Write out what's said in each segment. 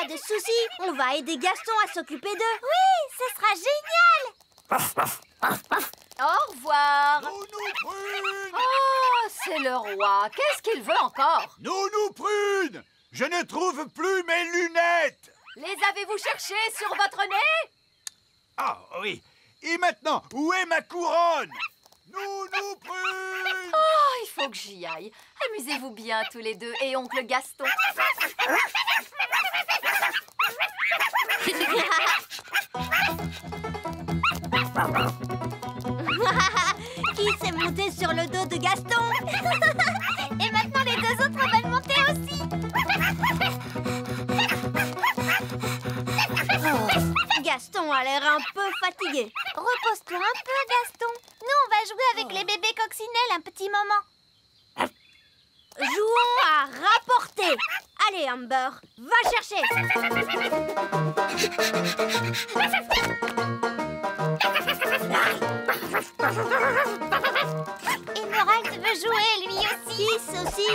Pas de soucis, on va aider Gaston à s'occuper d'eux. Oui, ce sera génial. Au revoir. Nounou Prune! Oh, c'est le roi. Qu'est-ce qu'il veut encore? Nounou Prune! Je ne trouve plus mes lunettes! Les avez-vous cherchées sur votre nez? Ah oui. Et maintenant, où est ma couronne? Nounou Prune! Oh, il faut que j'y aille. Amusez-vous bien tous les deux et oncle Gaston. Qui s'est monté sur le dos de Gaston? Et maintenant, les deux autres veulent monter aussi. Gaston a l'air un peu fatigué. Repose-toi un peu, Gaston. Nous, on va jouer avec les bébés coccinelles un petit moment. Jouons à rapporter. Allez, Amber, va chercher. Emerald veut jouer, lui aussi. Kiss aussi.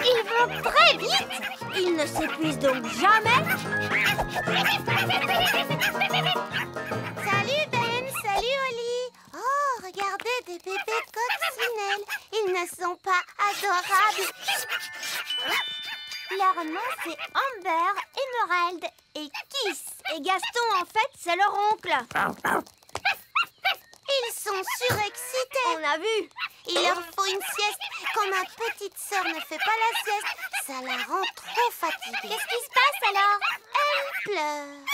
Ils vont très vite. Il ne s'épuise donc jamais. Salut Ben, salut Oli. Oh, regardez des bébés coccinelles. Ils ne sont pas adorables. Leur nom, c'est Amber, Emerald et Kiss. Et Gaston, en fait, c'est leur oncle. Ils sont surexcités. On a vu. Il leur faut une sieste. Quand ma petite sœur ne fait pas la sieste, ça la rend trop fatiguée. Qu'est-ce qui se passe alors? Elle pleure.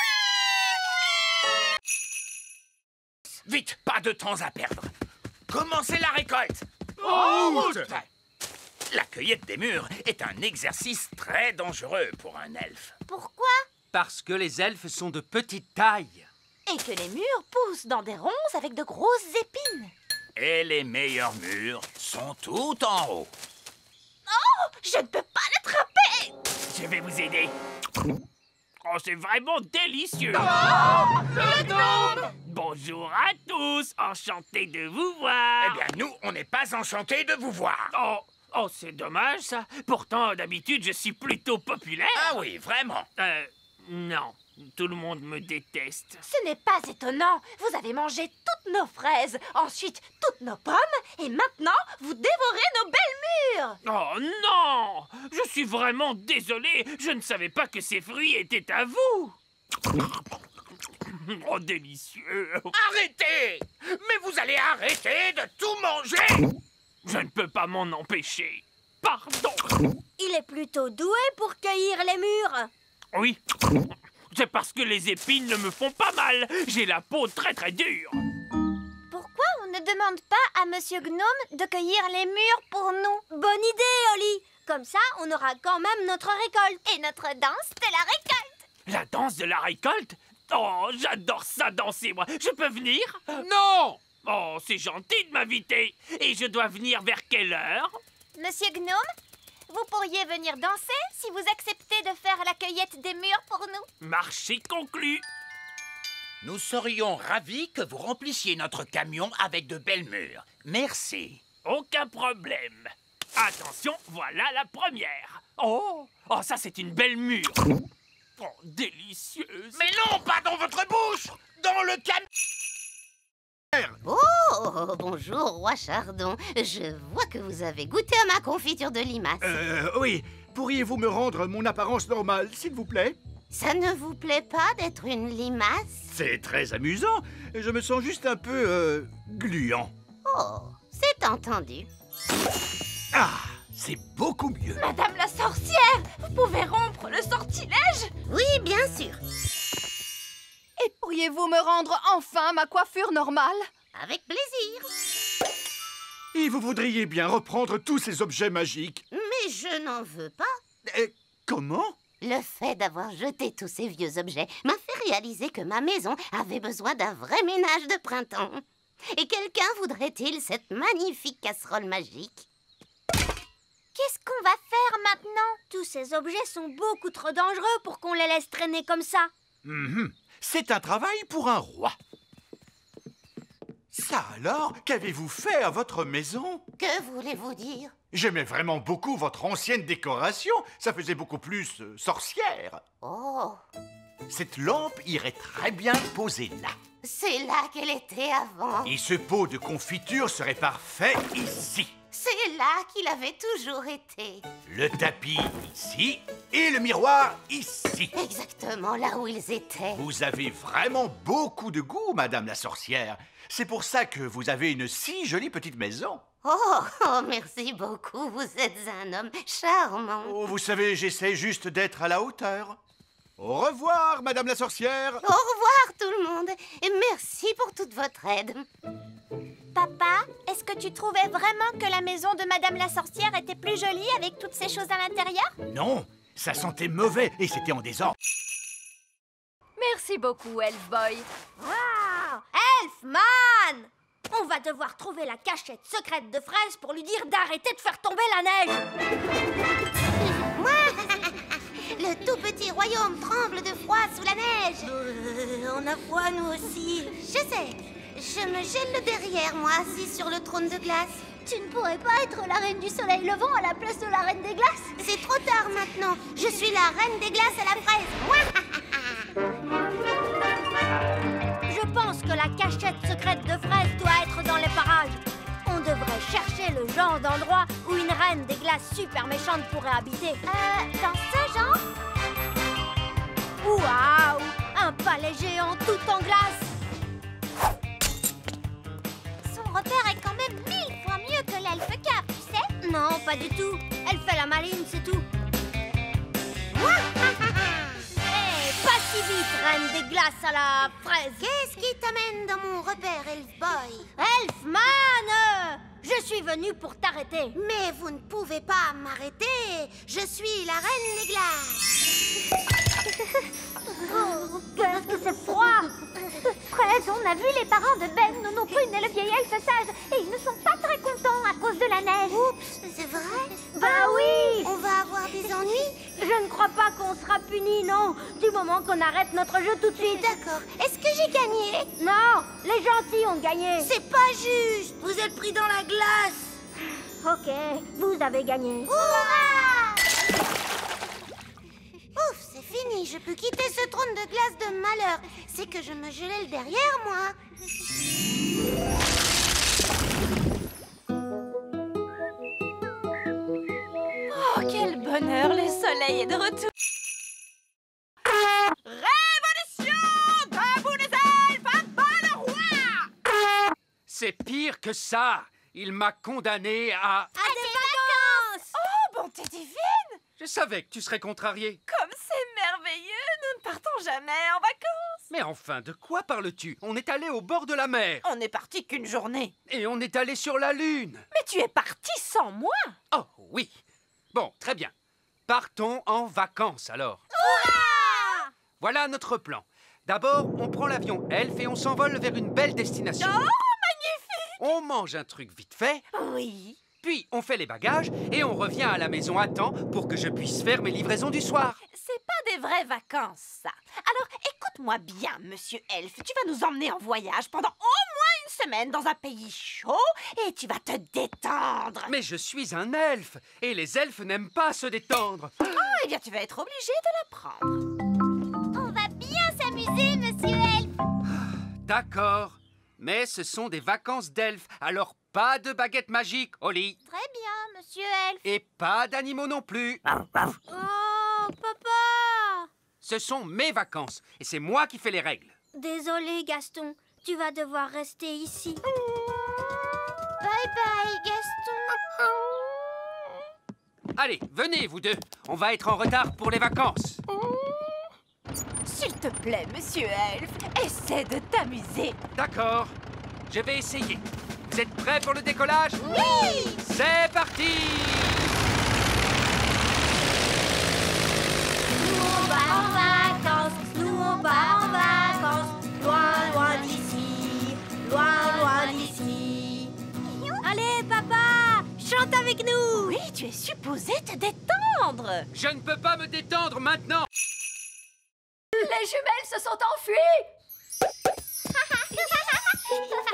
Vite, pas de temps à perdre. Commencez la récolte. En route! La cueillette des mûres est un exercice très dangereux pour un elfe. Pourquoi? Parce que les elfes sont de petite taille. Et que les mûres poussent dans des ronces avec de grosses épines. Et les meilleurs mûres sont tout en haut. Je ne peux pas l'attraper. Je vais vous aider. Oh, c'est vraiment délicieux. Le gnome! Bonjour à tous, enchanté de vous voir. Eh bien, nous, on n'est pas enchantés de vous voir. Oh, c'est dommage, ça. Pourtant, d'habitude, je suis plutôt populaire. Ah oui, vraiment. Non. Tout le monde me déteste. Ce n'est pas étonnant. Vous avez mangé toutes nos fraises, ensuite toutes nos pommes, et maintenant vous dévorez nos belles mûres. Oh non! Je suis vraiment désolé. Je ne savais pas que ces fruits étaient à vous. Oh, délicieux. Arrêtez! Mais vous allez arrêter de tout manger! Je ne peux pas m'en empêcher. Pardon. Il est plutôt doué pour cueillir les mûres. Oui. C'est parce que les épines ne me font pas mal. J'ai la peau très très dure. Pourquoi on ne demande pas à Monsieur Gnome de cueillir les mûres pour nous? Bonne idée, Oli. Comme ça, on aura quand même notre récolte. Et notre danse de la récolte. La danse de la récolte? Oh, j'adore ça danser, moi. Je peux venir? Non! Oh, c'est gentil de m'inviter. Et je dois venir vers quelle heure? Monsieur Gnome, vous pourriez venir danser si vous acceptez de faire la cueillette des mûres pour nous. Marché conclu. Nous serions ravis que vous remplissiez notre camion avec de belles mûres. Merci. Aucun problème. Attention, voilà la première. Oh, ça c'est une belle mûre. Oh, délicieuse. Mais non, pas dans votre bouche! Dans le camion! Oh, bonjour, roi Chardon. Je vois que vous avez goûté à ma confiture de limace. Oui. Pourriez-vous me rendre mon apparence normale, s'il vous plaît? Ça ne vous plaît pas d'être une limace? C'est très amusant. Je me sens juste un peu, gluant. Oh, c'est entendu. Ah, c'est beaucoup mieux. Madame la sorcière, vous pouvez rompre le sortilège? Oui, bien sûr. Et pourriez-vous me rendre enfin ma coiffure normale? Avec plaisir. Et vous voudriez bien reprendre tous ces objets magiques. Mais je n'en veux pas. Comment? Le fait d'avoir jeté tous ces vieux objets m'a fait réaliser que ma maison avait besoin d'un vrai ménage de printemps. Et quelqu'un voudrait-il cette magnifique casserole magique? Qu'est-ce qu'on va faire maintenant? Tous ces objets sont beaucoup trop dangereux pour qu'on les laisse traîner comme ça. C'est un travail pour un roi. Ça Ça alors, qu'avez-vous fait à votre maison? Que voulez-vous dire? J'aimais vraiment beaucoup votre ancienne décoration. Ça faisait beaucoup plus sorcière. Oh, Cette lampe irait très bien posée là. c'est là qu'elle était avant. Et ce pot de confiture serait parfait ici. C'est là qu'il avait toujours été. Le tapis ici et le miroir ici. Exactement là où ils étaient. Vous avez vraiment beaucoup de goût, Madame la sorcière. C'est pour ça que vous avez une si jolie petite maison. Oh, merci beaucoup. Vous êtes un homme charmant. Oh, vous savez, j'essaie juste d'être à la hauteur. Au revoir, Madame la sorcière. Au revoir tout le monde et merci pour toute votre aide. Papa, est-ce que tu trouvais vraiment que la maison de Madame la sorcière était plus jolie avec toutes ces choses à l'intérieur? Non, ça sentait mauvais et c'était en désordre. Merci beaucoup, Elf Boy. Waouh! Elfman! On va devoir trouver la cachette secrète de Fraise pour lui dire d'arrêter de faire tomber la neige. Le tout petit royaume tremble de froid sous la neige. On a froid, nous aussi. Je sais. Je me gèle derrière moi, assis sur le trône de glace. Tu ne pourrais pas être la reine du soleil levant à la place de la reine des glaces? C'est trop tard maintenant. Je suis la reine des glaces à la fraise. Je pense que la cachette secrète de Fraise doit être dans les parages. On devrait chercher le genre d'endroit où une reine des glaces super méchante pourrait habiter. Dans ce genre? Waouh! Un palais géant tout en glace! Son repère est quand même 1000 fois mieux que l'elfe cave, tu sais. Non, pas du tout. Elle fait la maline, c'est tout. Hé, pas si vite, reine des glaces à la fraise. Qu'est-ce qui t'amène dans mon repère, Elf Boy? Elfman! Je suis venue pour t'arrêter. Mais vous ne pouvez pas m'arrêter. Je suis la reine des glaces. Oh, qu'est-ce que c'est froid! Fraise, on a vu les parents de Ben, Nono Prune et le vieil elfe sage, et ils ne sont pas très contents à cause de la neige. Oups, c'est vrai? Bah oui! On va avoir des ennuis? Je ne crois pas qu'on sera punis, non, du moment qu'on arrête notre jeu tout de suite. D'accord. Est-ce que j'ai gagné? Non, les gentils ont gagné. C'est pas juste. Vous êtes pris dans la glace. Ok, vous avez gagné. Hurrah! Ouf, c'est fini. Je peux quitter ce trône de glace de malheur. C'est que je me gelais le derrière moi. Oh, quel bonheur, le soleil est de retour. Révolution! Debout les elfes, à bas le roi! C'est pire que ça. Il m'a condamné à... À des vacances. Oh, bonté divine! Je savais que tu serais contrarié. Comme c'est merveilleux, nous ne partons jamais en vacances. Mais enfin, de quoi parles-tu? On est allé au bord de la mer. On n'est parti qu'une journée. Et on est allé sur la Lune. Mais tu es parti sans moi. Oh, oui. Bon, très bien. Partons en vacances, alors. Voilà notre plan. D'abord, on prend l'avion Elf et on s'envole vers une belle destination. Oh, magnifique! On mange un truc vite fait, Oui. puis on fait les bagages et on revient à la maison à temps pour que je puisse faire mes livraisons du soir. C'est pas des vraies vacances, ça. Alors, écoute-moi bien, monsieur Elf. Tu vas nous emmener en voyage pendant au moins une semaine dans un pays chaud et tu vas te détendre. Mais je suis un elfe et les elfes n'aiment pas se détendre. Oh, eh bien, tu vas être obligé de l'apprendre. On va bien s'amuser, monsieur Elf. D'accord, mais ce sont des vacances d'elfes, alors pas de baguette magique au lit. Très bien, monsieur Elf. Et pas d'animaux non plus. Oh, papa! Ce sont mes vacances et c'est moi qui fais les règles. Désolé, Gaston. Tu vas devoir rester ici. Bye bye, Gaston. Allez, venez vous deux. On va être en retard pour les vacances. S'il te plaît, monsieur Elf, essaie de t'amuser. D'accord, je vais essayer. Vous êtes prêts pour le décollage? Oui! C'est parti! Nous, on va en vacances. Nous, on va en vacances. Loin, loin d'ici. Loin, loin d'ici. Allez, papa, chante avec nous. Oui, tu es supposé te détendre. Je ne peux pas me détendre maintenant. Les jumelles se sont enfuies.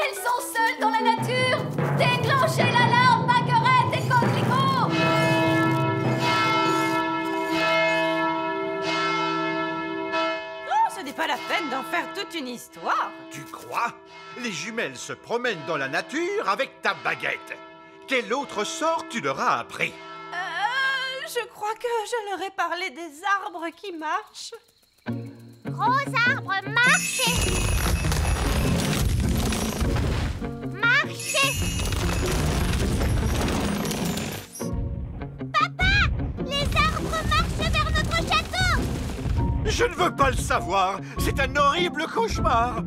Elles sont seules dans la nature. Déclenchez l'alarme, Baguerette et Coquelicot. Oh, ce n'est pas la peine d'en faire toute une histoire. Tu crois? Les jumelles se promènent dans la nature avec ta baguette. Quel autre sort tu leur as appris? Je crois que je leur ai parlé des arbres qui marchent. Gros arbre, marchez! Marchez! Papa! Les arbres marchent vers notre château! Je ne veux pas le savoir. C'est un horrible cauchemar.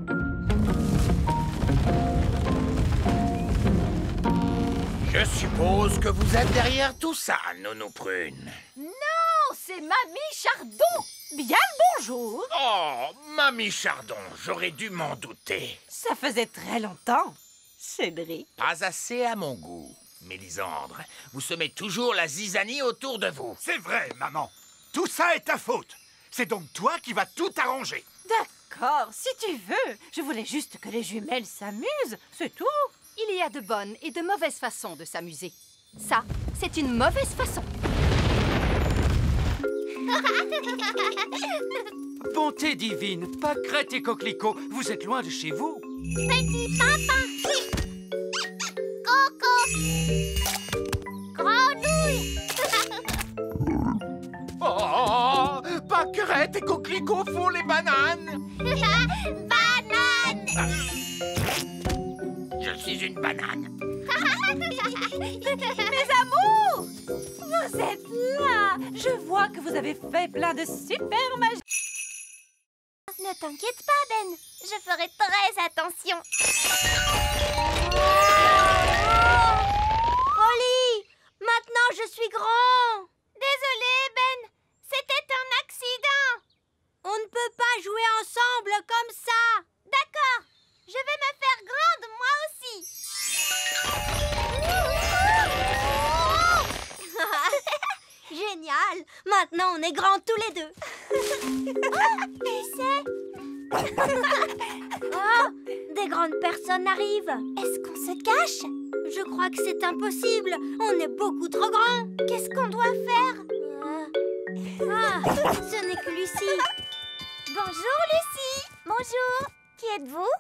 Je suppose que vous êtes derrière tout ça, Nounou Prune. Non, c'est Mamie Chardon. Bien le bonjour. Oh, Mamie Chardon, j'aurais dû m'en douter. Ça faisait très longtemps, Cédric. Pas assez à mon goût. Mélisandre, vous semez toujours la zizanie autour de vous. C'est vrai, maman. Tout ça est ta faute. C'est donc toi qui vas tout arranger. D'accord, si tu veux. Je voulais juste que les jumelles s'amusent, c'est tout. Il y a de bonnes et de mauvaises façons de s'amuser. Ça, c'est une mauvaise façon. Bonté divine, Pâquerette et Coquelicot, vous êtes loin de chez vous. Petit papa! Coco! Grenouille! Oh, Pâquerette et Coquelicot font les bananes. Banane! Je suis une banane. Mes amours, vous êtes là. Je vois que vous avez fait plein de super magie. Ne t'inquiète pas, Ben. Je ferai très attention. Oli, maintenant je suis grand. Désolé, Ben. C'était un accident. On ne peut pas jouer ensemble comme ça. D'accord. Je vais me faire grande, moi aussi. Génial. Maintenant, on est grands tous les deux. Et c'est... Oh, des grandes personnes arrivent. Est-ce qu'on se cache? Je crois que c'est impossible. On est beaucoup trop grands. Qu'est-ce qu'on doit faire? Ce n'est que Lucie. Bonjour, Lucie. Bonjour. Qui êtes-vous?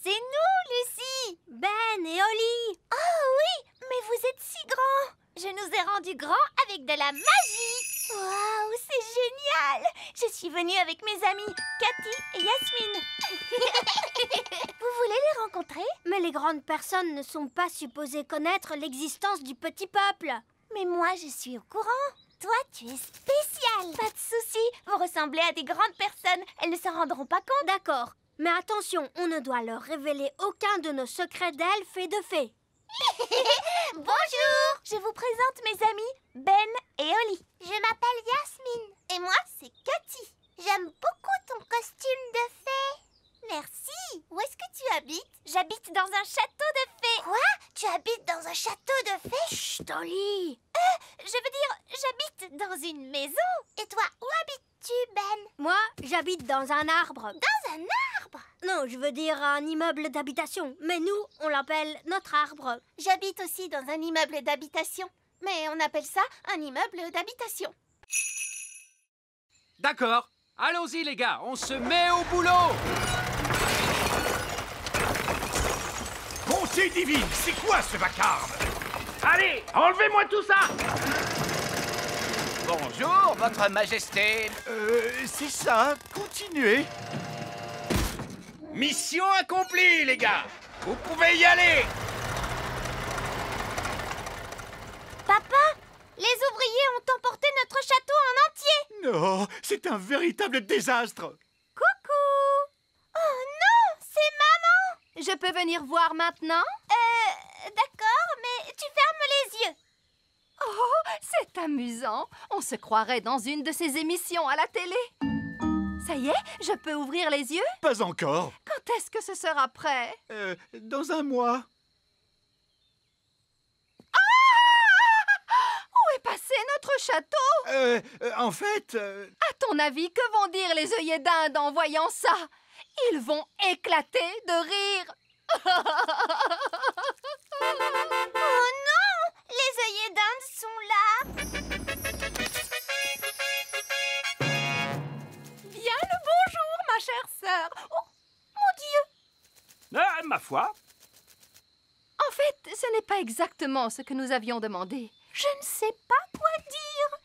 C'est nous, Lucie. Ben et Oli. Oh oui, mais vous êtes si grands. Je nous ai rendus grands avec de la magie. Waouh, c'est génial. Je suis venue avec mes amis Cathy et Yasmine. Vous voulez les rencontrer? Mais les grandes personnes ne sont pas supposées connaître l'existence du petit peuple. Mais moi, je suis au courant. Toi, tu es spécial. Pas de souci, vous ressemblez à des grandes personnes. Elles ne s'en rendront pas compte. D'accord, mais attention, on ne doit leur révéler aucun de nos secrets d'elfes et de fées. Bonjour. Je vous présente mes amis Ben et Oli. Je m'appelle Yasmine. Et moi, c'est Cathy. J'aime beaucoup ton costume de fée. Merci. Où est-ce que tu habites? J'habite dans un château de fées. Quoi? Tu habites dans un château de fées? Chut, Oli. Je veux dire, j'habite dans une maison. Et toi, où habites-tu, Ben? Moi, j'habite dans un arbre. Dans un arbre? Non, je veux dire un immeuble d'habitation. Mais nous, on l'appelle notre arbre. J'habite aussi dans un immeuble d'habitation. Mais on appelle ça un immeuble d'habitation. D'accord, allons-y les gars, on se met au boulot. Bonté divine, c'est quoi ce vacarme? Allez, enlevez-moi tout ça. Bonjour, votre majesté. C'est ça, continuez. Mission accomplie, les gars. Vous pouvez y aller. Papa, les ouvriers ont emporté notre château en entier. Non, c'est un véritable désastre. Coucou. Oh non, c'est maman. Je peux venir voir maintenant? D'accord, mais tu fermes les yeux. Oh, c'est amusant. On se croirait dans une de ces émissions à la télé. Ça y est, je peux ouvrir les yeux? Pas encore. Quand est-ce que ce sera prêt? Dans un mois. Où est passé notre château? En fait... À ton avis, que vont dire les œillets d'Inde en voyant ça? Ils vont éclater de rire. Oh non! Les œillets d'Inde sont là! Bien le bonjour, ma chère sœur. Oh, mon Dieu! Ma foi. En fait, ce n'est pas exactement ce que nous avions demandé. Je ne sais pas quoi dire.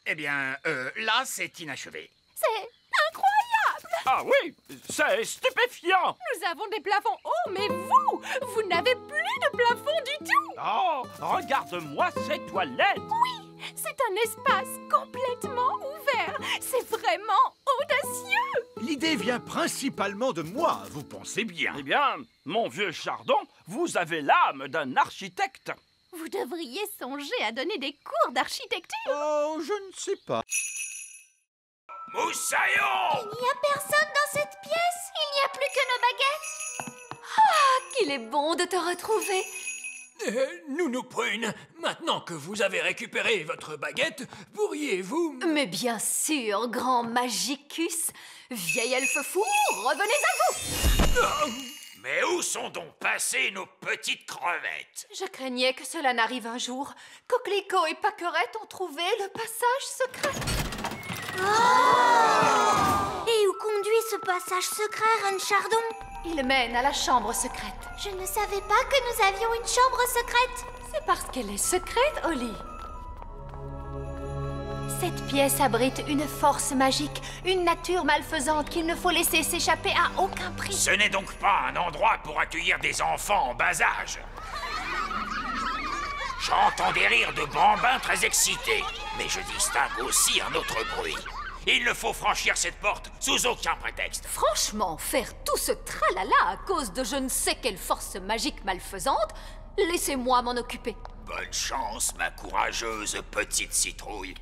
Eh bien, là, c'est inachevé. C'est incroyable! Ah oui, c'est stupéfiant. Nous avons des plafonds hauts, mais vous n'avez plus de plafond du tout! Oh, regarde-moi ces toilettes. Oui, c'est un espace complètement ouvert. C'est vraiment audacieux! L'idée vient principalement de moi, vous pensez bien. Eh bien, mon vieux Chardon, vous avez l'âme d'un architecte. Vous devriez songer à donner des cours d'architecture. Oh, je ne sais pas. Moussaillon! Il n'y a personne dans cette pièce! Il n'y a plus que nos baguettes! Qu'il est bon de te retrouver. Nounou Prune, maintenant que vous avez récupéré votre baguette, pourriez-vous... Mais bien sûr, grand Magicus. Vieil elfe fou, revenez à vous! Mais où sont donc passées nos petites crevettes? Je craignais que cela n'arrive un jour. Coquelicot et Paquerette ont trouvé le passage secret. Et où conduit ce passage secret, Reine Chardon? Il mène à la chambre secrète. Je ne savais pas que nous avions une chambre secrète! C'est parce qu'elle est secrète, Holly. Cette pièce abrite une force magique, une nature malfaisante qu'il ne faut laisser s'échapper à aucun prix. Ce n'est donc pas un endroit pour accueillir des enfants en bas âge. J'entends des rires de bambins très excités, mais je distingue aussi un autre bruit. Il ne faut franchir cette porte sous aucun prétexte. Franchement, faire tout ce tralala à cause de je ne sais quelle force magique malfaisante, laissez-moi m'en occuper. Bonne chance, ma courageuse petite citrouille.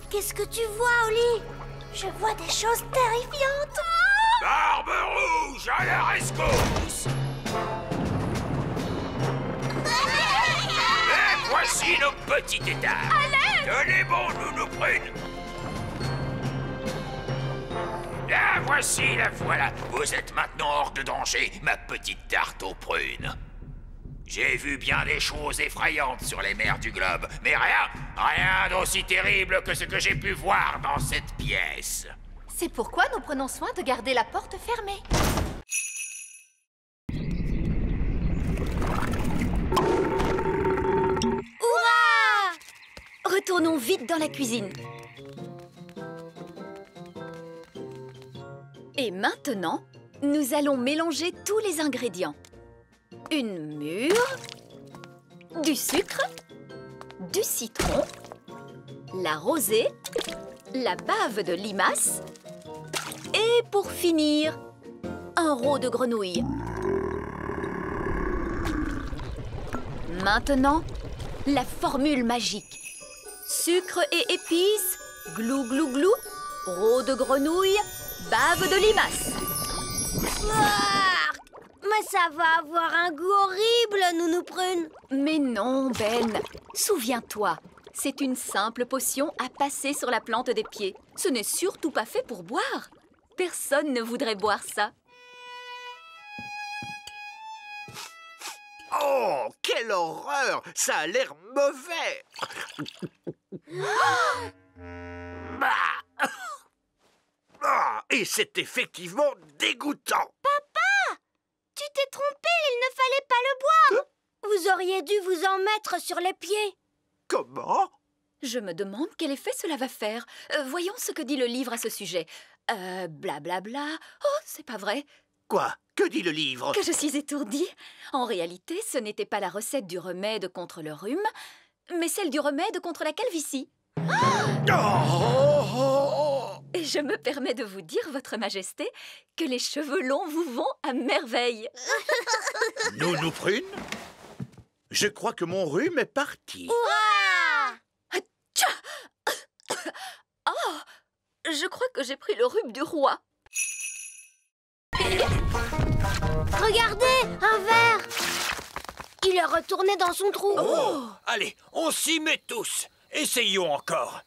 Qu'est-ce que tu vois, Holly? Je vois des choses terrifiantes! Barbe rouge à la rescousse! Et voici nos petits états. Tenez bon, Nounou Prune. La voici, la voilà. Vous êtes maintenant hors de danger, ma petite tarte aux prunes. J'ai vu bien des choses effrayantes sur les mers du globe, mais rien d'aussi terrible que ce que j'ai pu voir dans cette pièce. C'est pourquoi nous prenons soin de garder la porte fermée. Retournons vite dans la cuisine. Et maintenant, nous allons mélanger tous les ingrédients. Une mûre, du sucre, du citron, la rosée, la bave de limace et pour finir, un rot de grenouille. Maintenant, la formule magique. Sucre et épices, glou glou glou, rot de grenouille, bave de limace. Mais ça va avoir un goût horrible, Nounou Prune. Mais non, Ben. Souviens-toi, c'est une simple potion à passer sur la plante des pieds. Ce n'est surtout pas fait pour boire. Personne ne voudrait boire ça. Oh, quelle horreur! Ça a l'air mauvais! Et c'est effectivement dégoûtant! Papa! Tu t'es trompé, il ne fallait pas le boire! Vous auriez dû vous en mettre sur les pieds. Comment? Je me demande quel effet cela va faire. Voyons ce que dit le livre à ce sujet. Blablabla. Oh, c'est pas vrai. Quoi? Que dit le livre? Que je suis étourdie. En réalité, ce n'était pas la recette du remède contre le rhume, mais celle du remède contre la calvitie. Et je me permets de vous dire, Votre Majesté, que les cheveux longs vous vont à merveille. Nounou Prune? Je crois que mon rhume est parti. Oh, je crois que j'ai pris le rhume du roi. Regardez, un verre. Il est retourné dans son trou. Oh, allez, on s'y met tous. Essayons encore.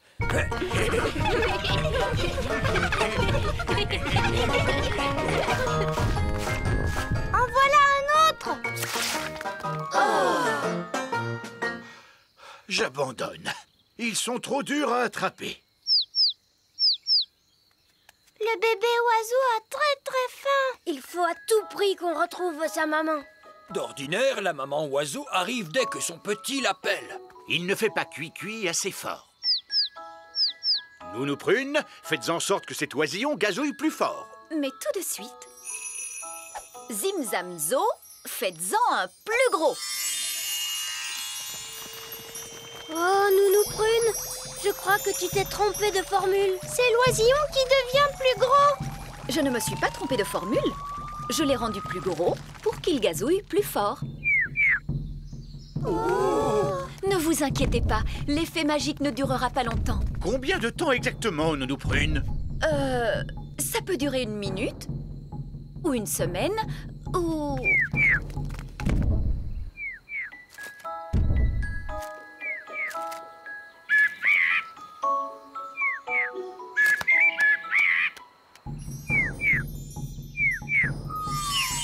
J'abandonne. Ils sont trop durs à attraper. Le bébé oiseau a très faim. Il faut à tout prix qu'on retrouve sa maman. D'ordinaire, la maman oiseau arrive dès que son petit l'appelle. Il ne fait pas cuit-cuit assez fort. Nounou Prune, faites en sorte que cet oisillon gazouille plus fort. Mais tout de suite, Zim Zam Zo, faites-en un plus gros. Oh, Nounou Prune, je crois que tu t'es trompée de formule. C'est l'oisillon qui devient plus gros. Je ne me suis pas trompée de formule. Je l'ai rendu plus gros pour qu'il gazouille plus fort. Ne vous inquiétez pas, l'effet magique ne durera pas longtemps. Combien de temps exactement, Nounou Prune? Ça peut durer 1 minute, ou 1 semaine, ou...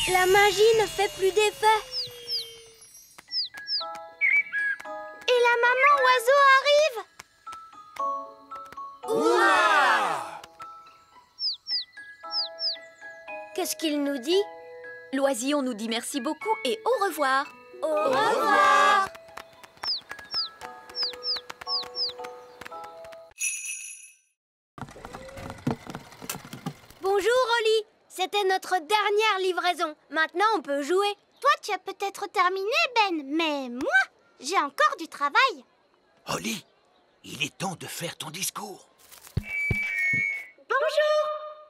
La magie ne fait plus d'effet. Et la maman oiseau arrive. Ouah! Qu'est-ce qu'il nous dit? L'oisillon nous dit merci beaucoup et au revoir. Au revoir. Bonjour, Oli. C'était notre dernière livraison. Maintenant, on peut jouer. Toi, tu as peut-être terminé, Ben, mais moi, j'ai encore du travail. Holly, il est temps de faire ton discours. Bonjour.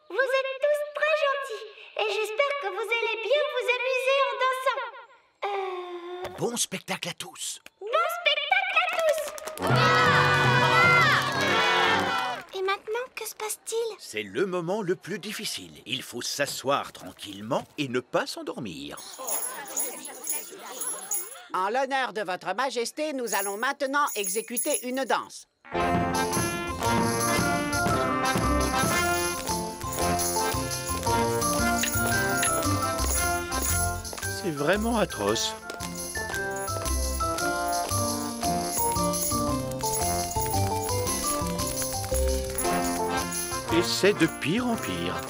Vous êtes tous très gentils et j'espère que vous allez bien vous amuser en dansant. Bon spectacle à tous. Bon spectacle à tous. Et maintenant, que se passe-t-il? C'est le moment le plus difficile. Il faut s'asseoir tranquillement et ne pas s'endormir. En l'honneur de votre majesté, nous allons maintenant exécuter une danse. C'est vraiment atroce. Et c'est de pire en pire.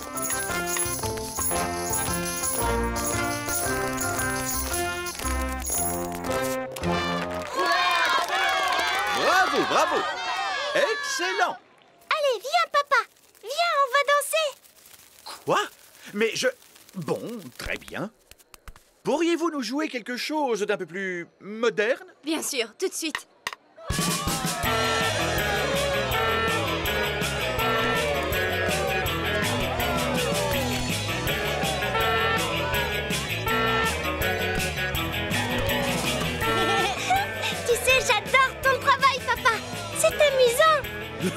Bravo, bravo! Excellent! Allez, viens, papa. Viens, on va danser. Quoi? Mais je... Bon, très bien. Pourriez-vous nous jouer quelque chose d'un peu plus moderne? Bien sûr, tout de suite.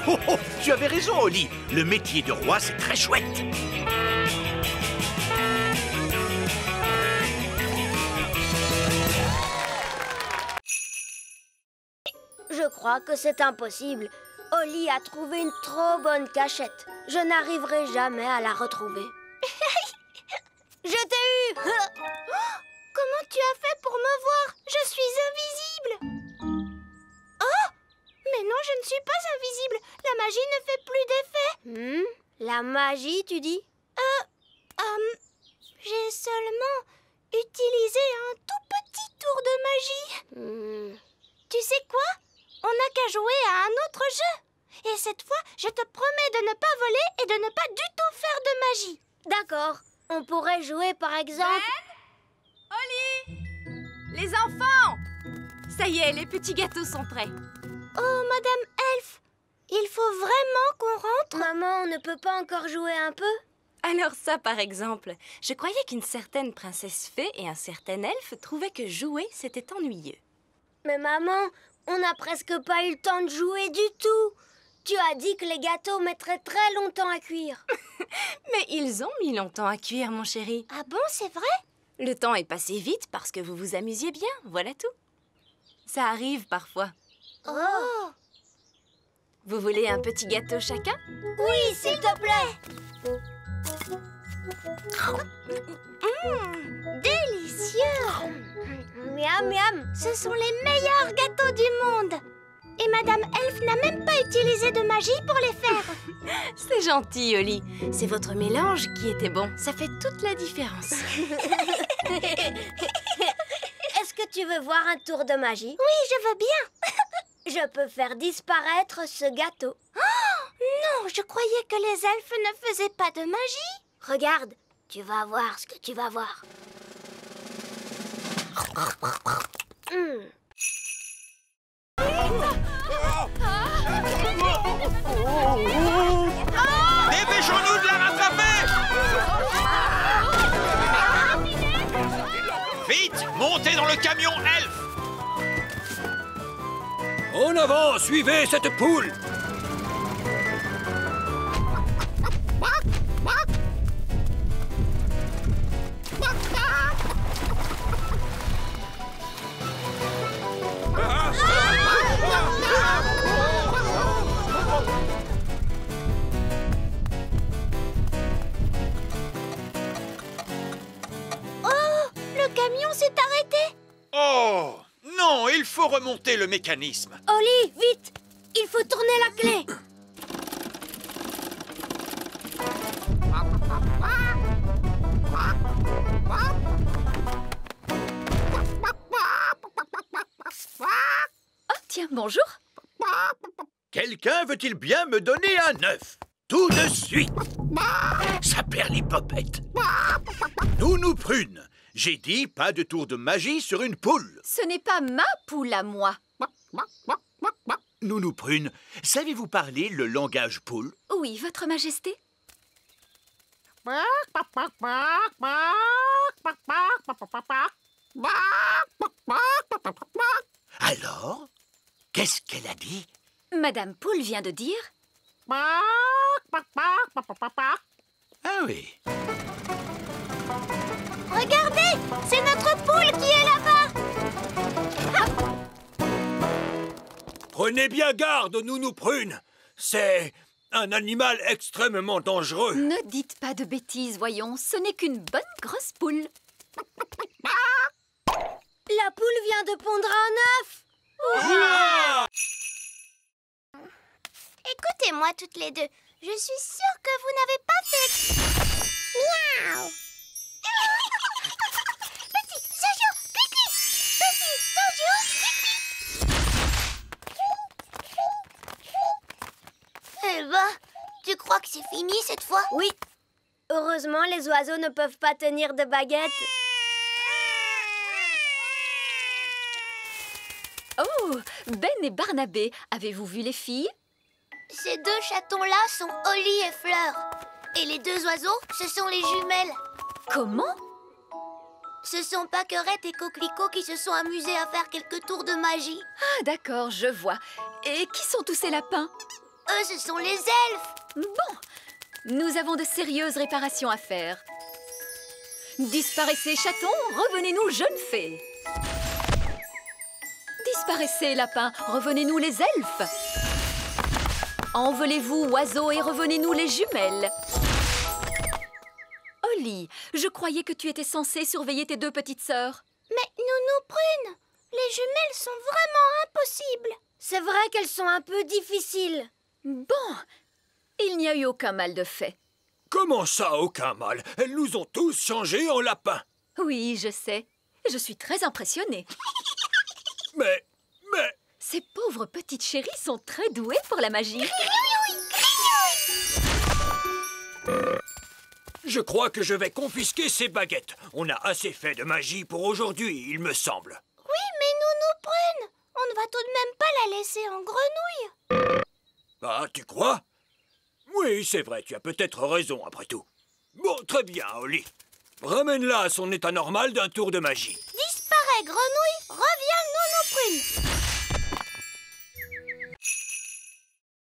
Oh, tu avais raison, Holly. Le métier de roi, c'est très chouette. Je crois que c'est impossible. Holly a trouvé une trop bonne cachette. Je n'arriverai jamais à la retrouver. Je t'ai eu. Comment tu as fait pour me voir? Je suis invisible. Oh! Mais non, je ne suis pas invisible. La magie ne fait plus d'effet. La magie, tu dis? J'ai seulement utilisé un tout petit tour de magie. Tu sais quoi? On n'a qu'à jouer à un autre jeu. Et cette fois, je te promets de ne pas voler et de ne pas du tout faire de magie. D'accord. On pourrait jouer, par exemple... Ben? Holly! Les enfants! Ça y est, les petits gâteaux sont prêts. Oh, Madame Elf, il faut vraiment qu'on rentre? Maman, on ne peut pas encore jouer un peu? Alors ça, par exemple, je croyais qu'une certaine princesse fée et un certain elfe trouvaient que jouer, c'était ennuyeux. Mais maman, on n'a presque pas eu le temps de jouer du tout. Tu as dit que les gâteaux mettraient très longtemps à cuire. Mais ils ont mis longtemps à cuire, mon chéri. Ah bon, c'est vrai? Le temps est passé vite parce que vous vous amusiez bien, voilà tout. Ça arrive parfois. Oh! Vous voulez un petit gâteau chacun? Oui, s'il te plaît! Délicieux! Miam, miam! Ce sont les meilleurs gâteaux du monde! Et Madame Elf n'a même pas utilisé de magie pour les faire. C'est gentil, Oli. C'est votre mélange qui était bon. Ça fait toute la différence. Est-ce que tu veux voir un tour de magie? Oui, je veux bien. Je peux faire disparaître ce gâteau. Oh, non, je croyais que les elfes ne faisaient pas de magie. Regarde, tu vas voir ce que tu vas voir. Dépêchons-nous de la rattraper! Vite, montez dans le camion elfe! En avant, suivez cette poule! Le camion s'est arrêté. Oh! Non, il faut remonter le mécanisme. Oli, vite! Il faut tourner la clé. Oh, tiens, bonjour. Quelqu'un veut-il bien me donner un œuf? Tout de suite! Ça perd les popettes. Nounou Prune, j'ai dit pas de tour de magie sur une poule. Ce n'est pas ma poule à moi. Nounou Prune, savez-vous parler le langage poule? Oui, Votre Majesté. Alors, qu'est-ce qu'elle a dit? Madame Poule vient de dire... Ah oui. Regardez, c'est notre poule qui est là-bas. Prenez bien garde, Nounou Prune. C'est un animal extrêmement dangereux. Ne dites pas de bêtises, voyons. Ce n'est qu'une bonne grosse poule. La poule vient de pondre un œuf. Écoutez-moi toutes les deux. Je suis sûre que vous n'avez pas fait... Miaou. Petit Jojo, pipi. Petit Jojo, pipi. Eh ben, tu crois que c'est fini cette fois? Oui. Heureusement, les oiseaux ne peuvent pas tenir de baguette. Oh, Ben et Barnabé, avez-vous vu les filles? Ces deux chatons-là sont Oli et Fleur. Et les deux oiseaux, ce sont les jumelles. Comment? Ce sont Pâquerette et Coquelicot qui se sont amusés à faire quelques tours de magie. Ah, d'accord, je vois. Et qui sont tous ces lapins? Eux, ce sont les elfes. Bon, nous avons de sérieuses réparations à faire. Disparaissez, chatons, revenez-nous, jeunes fées. Disparaissez, lapins, revenez-nous, les elfes. Envolez-vous, oiseaux, et revenez-nous, les jumelles. Oli, je croyais que tu étais censée surveiller tes deux petites sœurs. Mais Nounou Prune, les jumelles sont vraiment impossibles. C'est vrai qu'elles sont un peu difficiles. Bon, il n'y a eu aucun mal de fait. Comment ça, aucun mal? Elles nous ont tous changés en lapins. Oui, je sais. Je suis très impressionnée. Mais... Ces pauvres petites chéries sont très douées pour la magie. Je crois que je vais confisquer ces baguettes. On a assez fait de magie pour aujourd'hui, il me semble. Oui, mais Nounou Prune, on ne va tout de même pas la laisser en grenouille. Ah, tu crois? Oui, c'est vrai, tu as peut-être raison après tout. Bon, très bien, Oli. Ramène-la à son état normal d'un tour de magie. Disparais, grenouille.